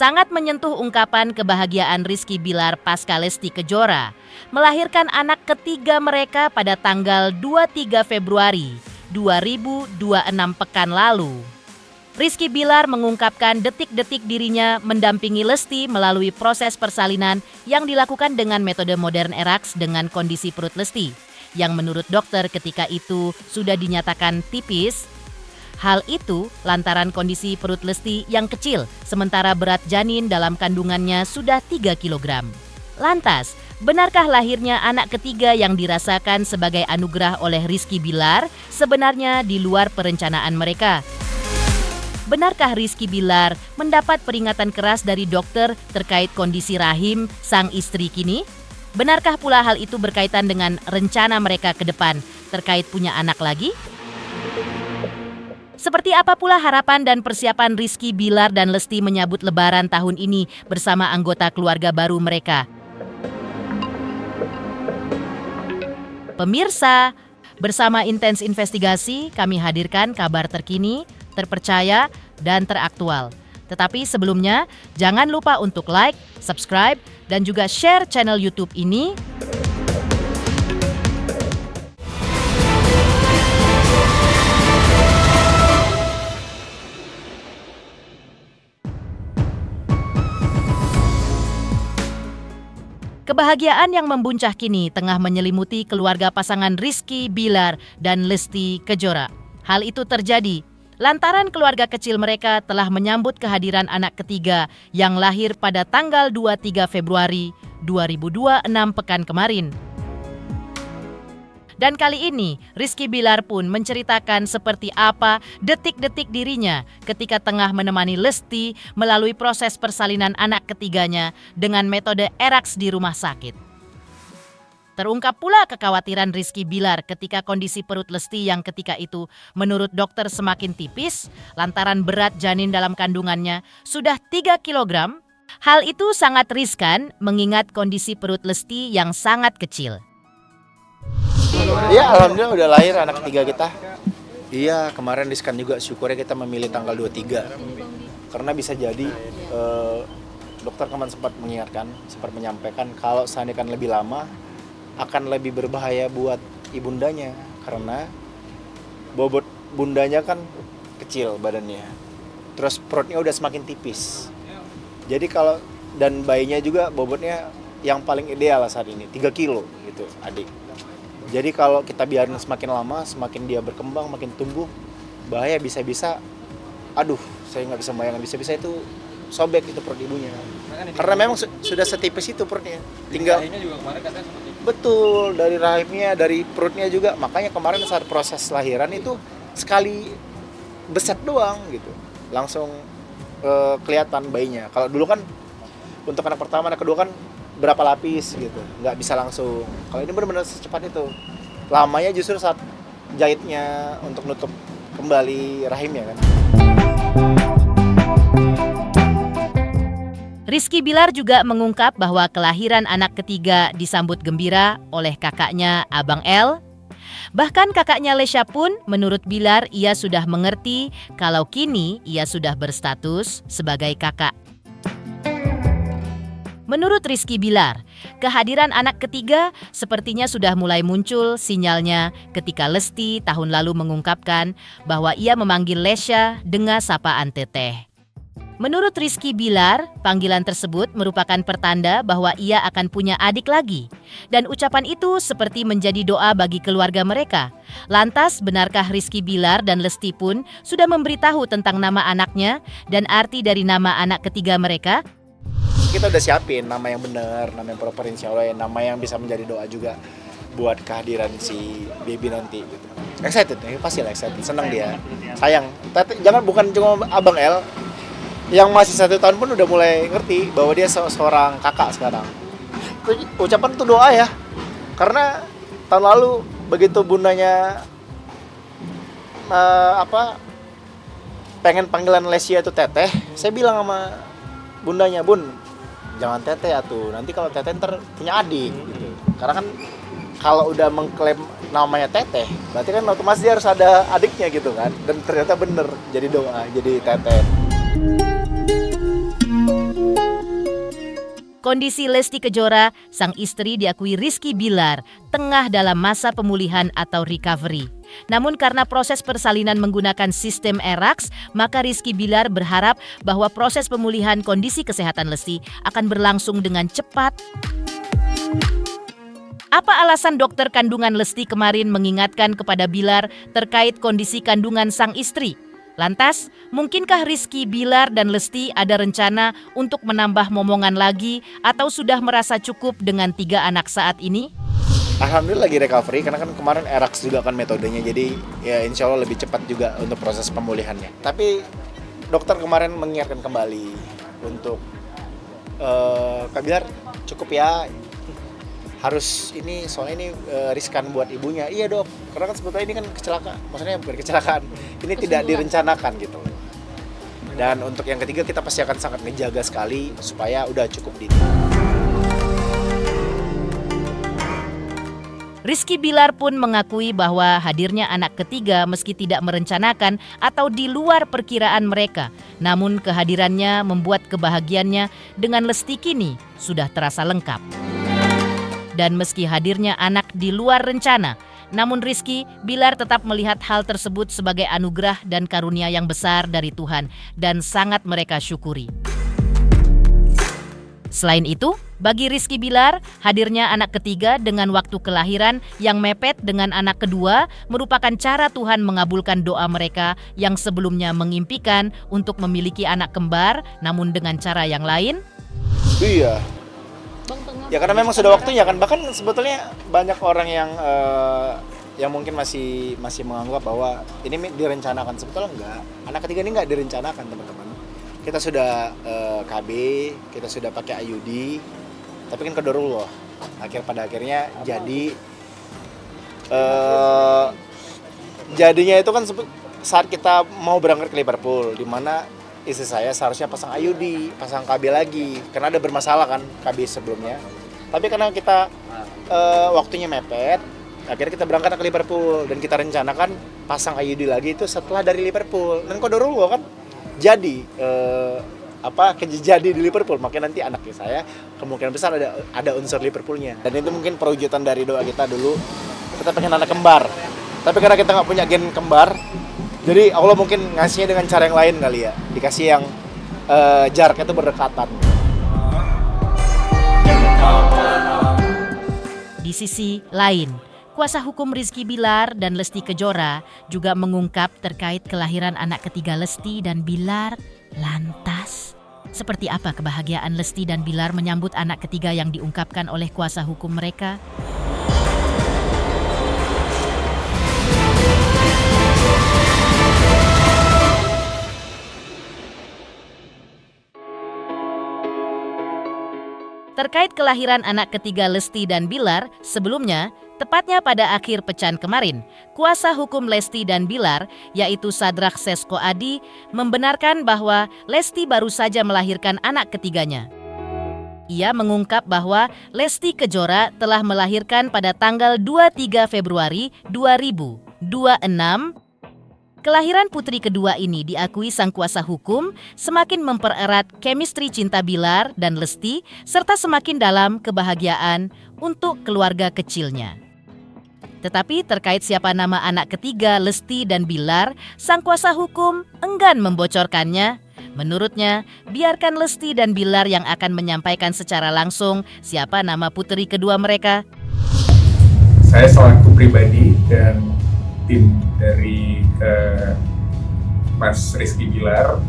sangat menyentuh ungkapan kebahagiaan Rizky Bilar pasca Lesti Kejora melahirkan anak ketiga mereka pada tanggal 23 Februari 2026 pekan lalu. Rizky Bilar mengungkapkan detik-detik dirinya mendampingi Lesti melalui proses persalinan yang dilakukan dengan metode modern ERAX dengan kondisi perut Lesti, yang menurut dokter ketika itu sudah dinyatakan tipis. Hal itu lantaran kondisi perut Lesti yang kecil, sementara berat janin dalam kandungannya sudah 3 kg. Lantas, benarkah lahirnya anak ketiga yang dirasakan sebagai anugerah oleh Rizky Bilar sebenarnya di luar perencanaan mereka? Benarkah Rizky Bilar mendapat peringatan keras dari dokter terkait kondisi rahim sang istri kini? Benarkah pula hal itu berkaitan dengan rencana mereka ke depan terkait punya anak lagi? Seperti apa pula harapan dan persiapan Rizky Bilar dan Lesti menyambut Lebaran tahun ini bersama anggota keluarga baru mereka? Pemirsa, bersama Intens Investigasi kami hadirkan kabar terkini, terpercaya, dan teraktual. Tetapi sebelumnya, jangan lupa untuk like, subscribe, dan juga share channel YouTube ini. Kebahagiaan yang membuncah kini tengah menyelimuti keluarga pasangan Rizky Bilar dan Lesti Kejora. Hal itu terjadi lantaran keluarga kecil mereka telah menyambut kehadiran anak ketiga yang lahir pada tanggal 23 Februari 2026 pekan kemarin. Dan kali ini, Rizky Bilar pun menceritakan seperti apa detik-detik dirinya ketika tengah menemani Lesti melalui proses persalinan anak ketiganya dengan metode ERAX di rumah sakit. Terungkap pula kekhawatiran Rizky Bilar ketika kondisi perut Lesti yang ketika itu menurut dokter semakin tipis lantaran berat janin dalam kandungannya sudah 3 kg. Hal itu sangat riskan mengingat kondisi perut Lesti yang sangat kecil. Iya, alhamdulillah udah lahir anak ketiga kita. Iya, kemarin riskan juga, syukurnya kita memilih tanggal 23. Karena bisa jadi dokter kemarin sempat mengingatkan, sempat menyampaikan kalau seandainya lebih lama akan lebih berbahaya buat ibundanya karena bobot bundanya kan kecil badannya. Terus perutnya udah semakin tipis. Jadi kalau dan bayinya juga bobotnya yang paling ideal saat ini 3 kilo gitu, adik. Jadi kalau kita biarin semakin lama, semakin dia berkembang, makin tumbuh, bahaya bisa-bisa, saya nggak bisa bayangkan, bisa-bisa itu sobek itu perut ibunya. Karena memang sudah setipis itu perutnya. Tinggal rahimnya juga kemarin katanya seperti itu. Betul, dari rahimnya, dari perutnya juga. Makanya kemarin saat proses lahiran itu sekali beset doang gitu. Langsung kelihatan bayinya. Kalau dulu kan untuk anak pertama, anak kedua kan berapa lapis gitu, nggak bisa langsung. Kalau ini benar-benar secepat itu. Lamanya justru saat jahitnya untuk nutup kembali rahimnya kan. Rizky Bilar juga mengungkap bahwa kelahiran anak ketiga disambut gembira oleh kakaknya Abang L. Bahkan kakaknya Lesha pun menurut Bilar ia sudah mengerti kalau kini ia sudah berstatus sebagai kakak. Menurut Rizky Bilar, kehadiran anak ketiga sepertinya sudah mulai muncul sinyalnya ketika Lesti tahun lalu mengungkapkan bahwa ia memanggil Lesha dengan sapaan teteh. Menurut Rizky Bilar, panggilan tersebut merupakan pertanda bahwa ia akan punya adik lagi. Dan ucapan itu seperti menjadi doa bagi keluarga mereka. Lantas, benarkah Rizky Bilar dan Lesti pun sudah memberitahu tentang nama anaknya dan arti dari nama anak ketiga mereka? Kita udah siapin nama yang benar, nama yang proper insya Allah, nama yang bisa menjadi doa juga buat kehadiran si baby nanti gitu. Excited ya, pasti lah excited, senang dia, sayang. Tapi jangan bukan cuma Abang L, yang masih 1 tahun pun udah mulai ngerti bahwa dia seorang kakak sekarang. Ucapan itu doa ya, karena tahun lalu begitu bundanya pengen panggilan Lesya itu teteh, saya bilang sama bundanya, Bun, jangan teteh atuh, nanti kalau teteh ntar punya adik gitu. Karena kan kalau udah mengklaim namanya teteh, berarti kan otomatis dia harus ada adiknya gitu kan. Dan ternyata bener jadi doa, jadi teteh. Kondisi Lesti Kejora, sang istri diakui Rizky Bilar, tengah dalam masa pemulihan atau recovery. Namun karena proses persalinan menggunakan sistem ERAX, maka Rizky Bilar berharap bahwa proses pemulihan kondisi kesehatan Lesti akan berlangsung dengan cepat. Apa alasan dokter kandungan Lesti kemarin mengingatkan kepada Bilar terkait kondisi kandungan sang istri? Lantas, mungkinkah Rizky Bilar dan Lesti ada rencana untuk menambah momongan lagi atau sudah merasa cukup dengan 3 anak saat ini? Alhamdulillah lagi recovery karena kan kemarin ERAX juga kan metodenya, jadi ya insya Allah lebih cepat juga untuk proses pemulihannya. Tapi dokter kemarin mengingatkan kembali untuk Kak Bilar cukup ya, harus ini soalnya ini riskan buat ibunya. Iya dok, karena kan sebetulnya ini kan kecelakaan, maksudnya bukan kecelakaan, ini tidak direncanakan gitu. Dan untuk yang ketiga kita pasti akan sangat menjaga sekali supaya udah cukup dini. Rizky Bilar pun mengakui bahwa hadirnya anak ketiga meski tidak merencanakan atau di luar perkiraan mereka. Namun kehadirannya membuat kebahagiaannya dengan Lesti kini sudah terasa lengkap. Dan meski hadirnya anak di luar rencana, namun Rizky Bilar tetap melihat hal tersebut sebagai anugerah dan karunia yang besar dari Tuhan dan sangat mereka syukuri. Selain itu, bagi Rizky Bilar, hadirnya anak ketiga dengan waktu kelahiran yang mepet dengan anak kedua merupakan cara Tuhan mengabulkan doa mereka yang sebelumnya mengimpikan untuk memiliki anak kembar, namun dengan cara yang lain. Iya. Ya karena memang sudah waktunya kan, bahkan sebetulnya banyak orang yang mungkin masih menganggap bahwa ini direncanakan, sebetulnya enggak. Anak ketiga ini enggak direncanakan teman-teman. Kita sudah KB, kita sudah pakai IUD, tapi kan qadarullah. Pada akhirnya jadinya itu kan saat kita mau berangkat ke Liverpool, di mana istri saya seharusnya pasang IUD, pasang KB lagi, karena ada bermasalah kan KB sebelumnya. Tapi karena kita waktunya mepet, akhirnya kita berangkat ke Liverpool dan kita rencanakan pasang IUD lagi itu setelah dari Liverpool. Dan qadarullah kan jadi jadi di Liverpool, makanya nanti anaknya saya kemungkinan besar ada unsur Liverpoolnya. Dan itu mungkin perwujudan dari doa kita dulu, kita pengen anak kembar. Tapi karena kita nggak punya gen kembar, jadi Allah mungkin ngasihnya dengan cara yang lain kali ya, dikasih yang jaraknya itu berdekatan. Di sisi lain, kuasa hukum Rizky Bilar dan Lesti Kejora juga mengungkap terkait kelahiran anak ketiga Lesti dan Bilar. Lantas, seperti apa kebahagiaan Lesti dan Bilar menyambut anak ketiga yang diungkapkan oleh kuasa hukum mereka? Terkait kelahiran anak ketiga Lesti dan Bilar, sebelumnya, tepatnya pada akhir pekan kemarin, kuasa hukum Lesti dan Bilar, yaitu Sadrak Sesko Adi, membenarkan bahwa Lesti baru saja melahirkan anak ketiganya. Ia mengungkap bahwa Lesti Kejora telah melahirkan pada tanggal 23 Februari 2026. Kelahiran putri kedua ini diakui sang kuasa hukum semakin mempererat chemistry cinta Bilar dan Lesti serta semakin dalam kebahagiaan untuk keluarga kecilnya. Tetapi terkait siapa nama anak ketiga Lesti dan Bilar, sang kuasa hukum enggan membocorkannya. Menurutnya, biarkan Lesti dan Bilar yang akan menyampaikan secara langsung siapa nama putri kedua mereka. Saya selaku pribadi dan tim dari Mas Rizky Bilar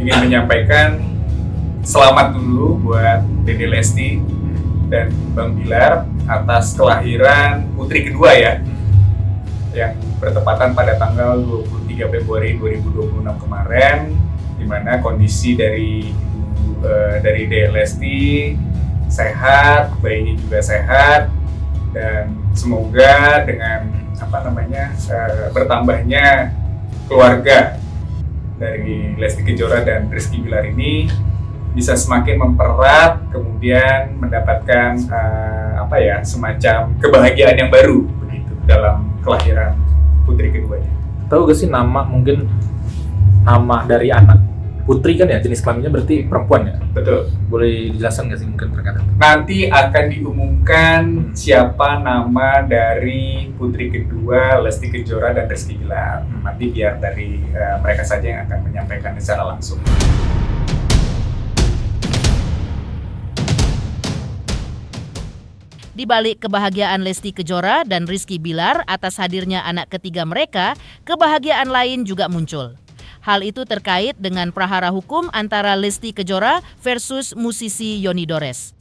ingin menyampaikan selamat dulu buat Dede Lesti dan Bang Bilar atas kelahiran putri kedua ya, yang bertepatan pada tanggal 23 Februari 2026 kemarin, di mana kondisi dari Dede Lesti sehat, bayinya juga sehat, dan semoga dengan bertambahnya keluarga dari Lesti Kejora dan Rizky Bilar ini bisa semakin mempererat, kemudian mendapatkan semacam kebahagiaan yang baru begitu dalam kelahiran putri keduanya. Tahu gak sih mungkin nama dari anak Putri kan ya, jenis kelaminnya berarti perempuan ya? Betul. Boleh dijelaskan nggak sih mungkin terkait itu? Nanti akan diumumkan siapa nama dari putri kedua Lesti Kejora dan Rizky Bilar. Nanti biar dari mereka saja yang akan menyampaikan secara langsung. Di balik kebahagiaan Lesti Kejora dan Rizky Bilar atas hadirnya anak ketiga mereka, kebahagiaan lain juga muncul. Hal itu terkait dengan prahara hukum antara Lesti Kejora versus musisi Yoni Dores.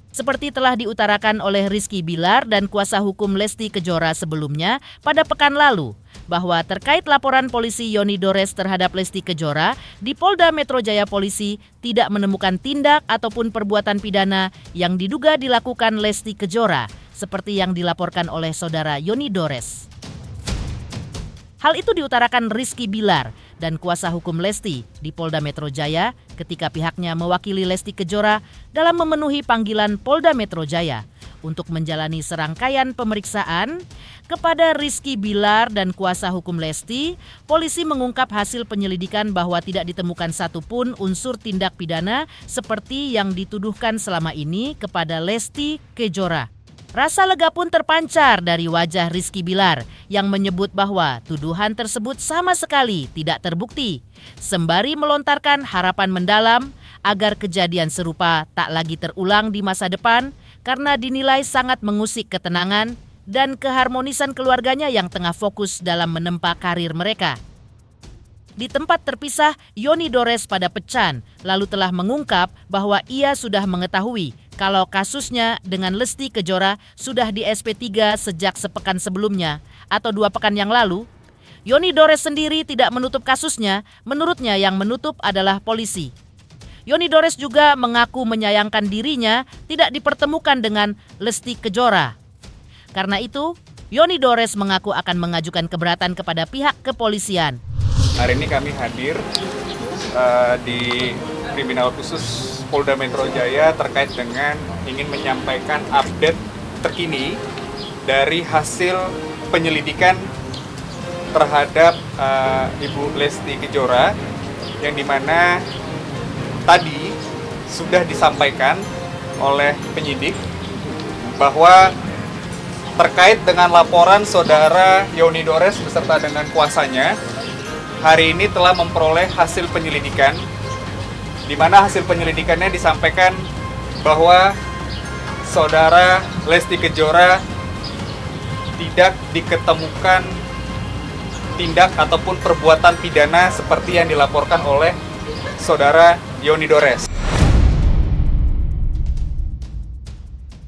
Seperti telah diutarakan oleh Rizky Bilar dan kuasa hukum Lesti Kejora sebelumnya pada pekan lalu, bahwa terkait laporan polisi Yoni Dores terhadap Lesti Kejora, di Polda Metro Jaya polisi tidak menemukan tindak ataupun perbuatan pidana yang diduga dilakukan Lesti Kejora, seperti yang dilaporkan oleh saudara Yoni Dores. Hal itu diutarakan Rizky Bilar dan kuasa hukum Lesti di Polda Metro Jaya ketika pihaknya mewakili Lesti Kejora dalam memenuhi panggilan Polda Metro Jaya untuk menjalani serangkaian pemeriksaan. Kepada Rizky Bilar dan kuasa hukum Lesti, polisi mengungkap hasil penyelidikan bahwa tidak ditemukan satupun unsur tindak pidana seperti yang dituduhkan selama ini kepada Lesti Kejora. Rasa lega pun terpancar dari wajah Rizky Bilar yang menyebut bahwa tuduhan tersebut sama sekali tidak terbukti, sembari melontarkan harapan mendalam agar kejadian serupa tak lagi terulang di masa depan karena dinilai sangat mengusik ketenangan dan keharmonisan keluarganya yang tengah fokus dalam menempa karir mereka. Di tempat terpisah, Yoni Dores pada Pecan lalu telah mengungkap bahwa ia sudah mengetahui kalau kasusnya dengan Lesti Kejora sudah di SP3 sejak sepekan sebelumnya atau 2 pekan yang lalu. Yoni Dores sendiri tidak menutup kasusnya, menurutnya yang menutup adalah polisi. Yoni Dores juga mengaku menyayangkan dirinya tidak dipertemukan dengan Lesti Kejora. Karena itu, Yoni Dores mengaku akan mengajukan keberatan kepada pihak kepolisian. Hari ini kami hadir di Kriminal Khusus Polda Metro Jaya terkait dengan ingin menyampaikan update terkini dari hasil penyelidikan terhadap Ibu Lesti Kejora, yang dimana tadi sudah disampaikan oleh penyidik bahwa terkait dengan laporan saudara Yoni Dores beserta dengan kuasanya, hari ini telah memperoleh hasil penyelidikan, di mana hasil penyelidikannya disampaikan bahwa saudara Lesti Kejora tidak diketemukan tindak ataupun perbuatan pidana seperti yang dilaporkan oleh saudara Yoni Dores.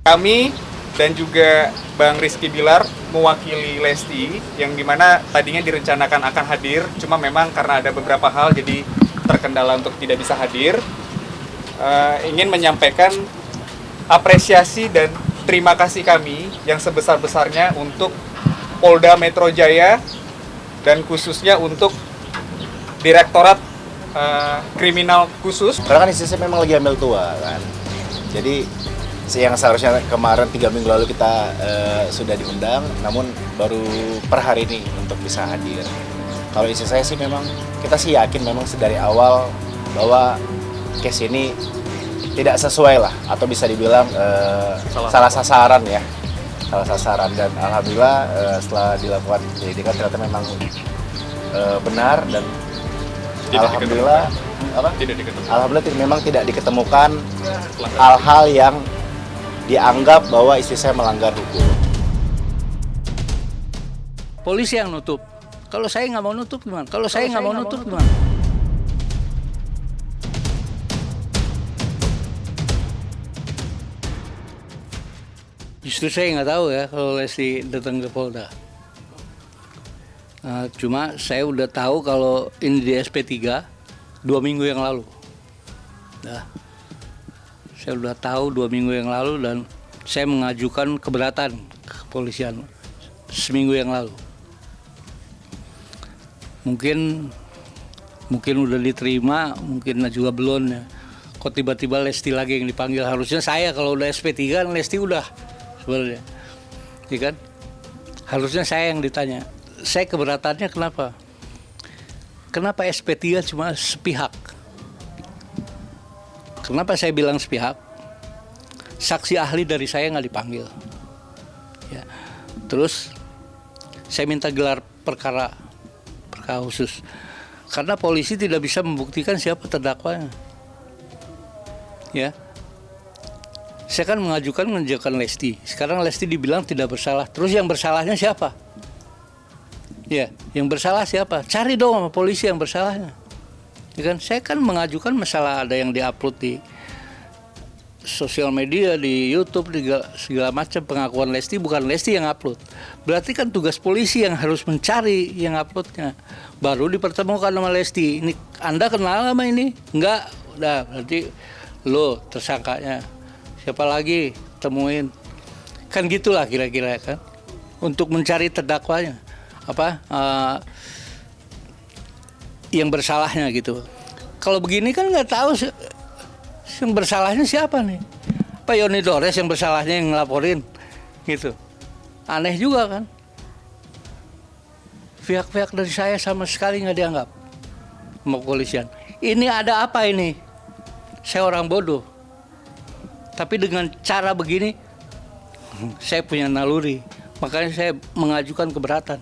Kami dan juga Bang Rizky Bilar mewakili Lesti, yang dimana tadinya direncanakan akan hadir, cuma memang karena ada beberapa hal jadi terkendala untuk tidak bisa hadir. Ingin menyampaikan apresiasi dan terima kasih kami yang sebesar-besarnya untuk Polda Metro Jaya dan khususnya untuk Direktorat Kriminal Khusus. Karena kan istri memang lagi hamil tua kan. Jadi yang seharusnya kemarin 3 minggu lalu kita sudah diundang, namun baru per hari ini untuk bisa hadir. Kalau istri saya sih memang, kita sih yakin memang dari awal bahwa case ini tidak sesuai lah, atau bisa dibilang salah sasaran ya. Salah sasaran, dan alhamdulillah setelah dilakukan penyelidikan ternyata memang benar, dan alhamdulillah alhamdulillah memang tidak diketemukan hal-hal yang dianggap bahwa istri saya melanggar hukum. Polisi yang nutup. Kalau saya nggak mau nutup gimana? Kalau saya nggak mau nutup gimana? Justru saya nggak tahu ya kalau Lesti datang ke Polda. Cuma saya udah tahu kalau ini di SP3 2 minggu yang lalu. Saya udah tahu 2 minggu yang lalu, dan saya mengajukan keberatan ke kepolisian seminggu yang lalu. Mungkin udah diterima, mungkin juga belum ya. Kok tiba-tiba Lesti lagi yang dipanggil? Harusnya saya kalau udah SP3 kan Lesti udah sebenarnya, ya kan? Harusnya saya yang ditanya. Saya keberatannya kenapa? kenapa SP3 cuma sepihak? Kenapa saya bilang sepihak? Saksi ahli dari saya nggak dipanggil. Ya. Terus saya minta gelar perkara khusus. Karena polisi tidak bisa membuktikan siapa terdakwanya. Ya. Saya kan mengajukan Lesti. Sekarang Lesti dibilang tidak bersalah. Terus yang bersalahnya siapa? Ya, yang bersalah siapa? Cari dong sama polisi yang bersalahnya. Ya kan? Saya kan mengajukan masalah ada yang diupload di sosial media, di YouTube, di segala macam pengakuan Lesti, bukan Lesti yang upload. Berarti kan tugas polisi yang harus mencari yang uploadnya. Baru dipertemukan sama Lesti. Ini Anda kenal sama ini? Enggak. Udah, berarti lo tersangkanya. Siapa lagi? Temuin. Kan gitulah kira-kira kan. Untuk mencari terdakwanya. Yang bersalahnya gitu. Kalau begini kan nggak tahu yang bersalahnya siapa nih. Pak Yoni Dores yang bersalahnya yang ngelaporin gitu. Aneh juga kan. Pihak-pihak dari saya sama sekali nggak dianggap sama kepolisian. Ini ada apa ini? Saya orang bodoh. Tapi dengan cara begini saya punya naluri. Makanya saya mengajukan keberatan.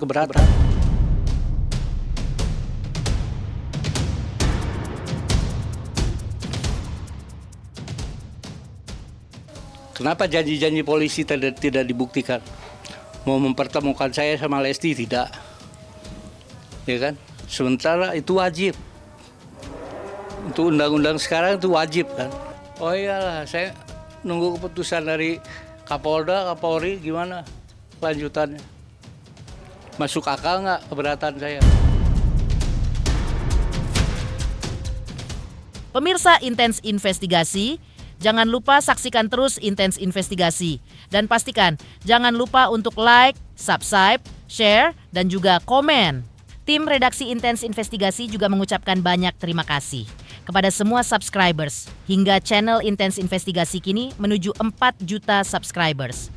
Kenapa janji-janji polisi tidak dibuktikan? Mau mempertemukan saya sama Lesti tidak. Ya kan? Sementara itu wajib. Untuk undang-undang sekarang itu wajib kan. Oh iyalah, saya nunggu keputusan dari Kapolda, Kapolri gimana lanjutannya. Masuk akal nggak keberatan saya? Pemirsa Intens Investigasi, jangan lupa saksikan terus Intens Investigasi. Dan pastikan jangan lupa untuk like, subscribe, share, dan juga komen. Tim redaksi Intens Investigasi juga mengucapkan banyak terima kasih kepada semua subscribers. Hingga channel Intens Investigasi kini menuju 4 juta subscribers.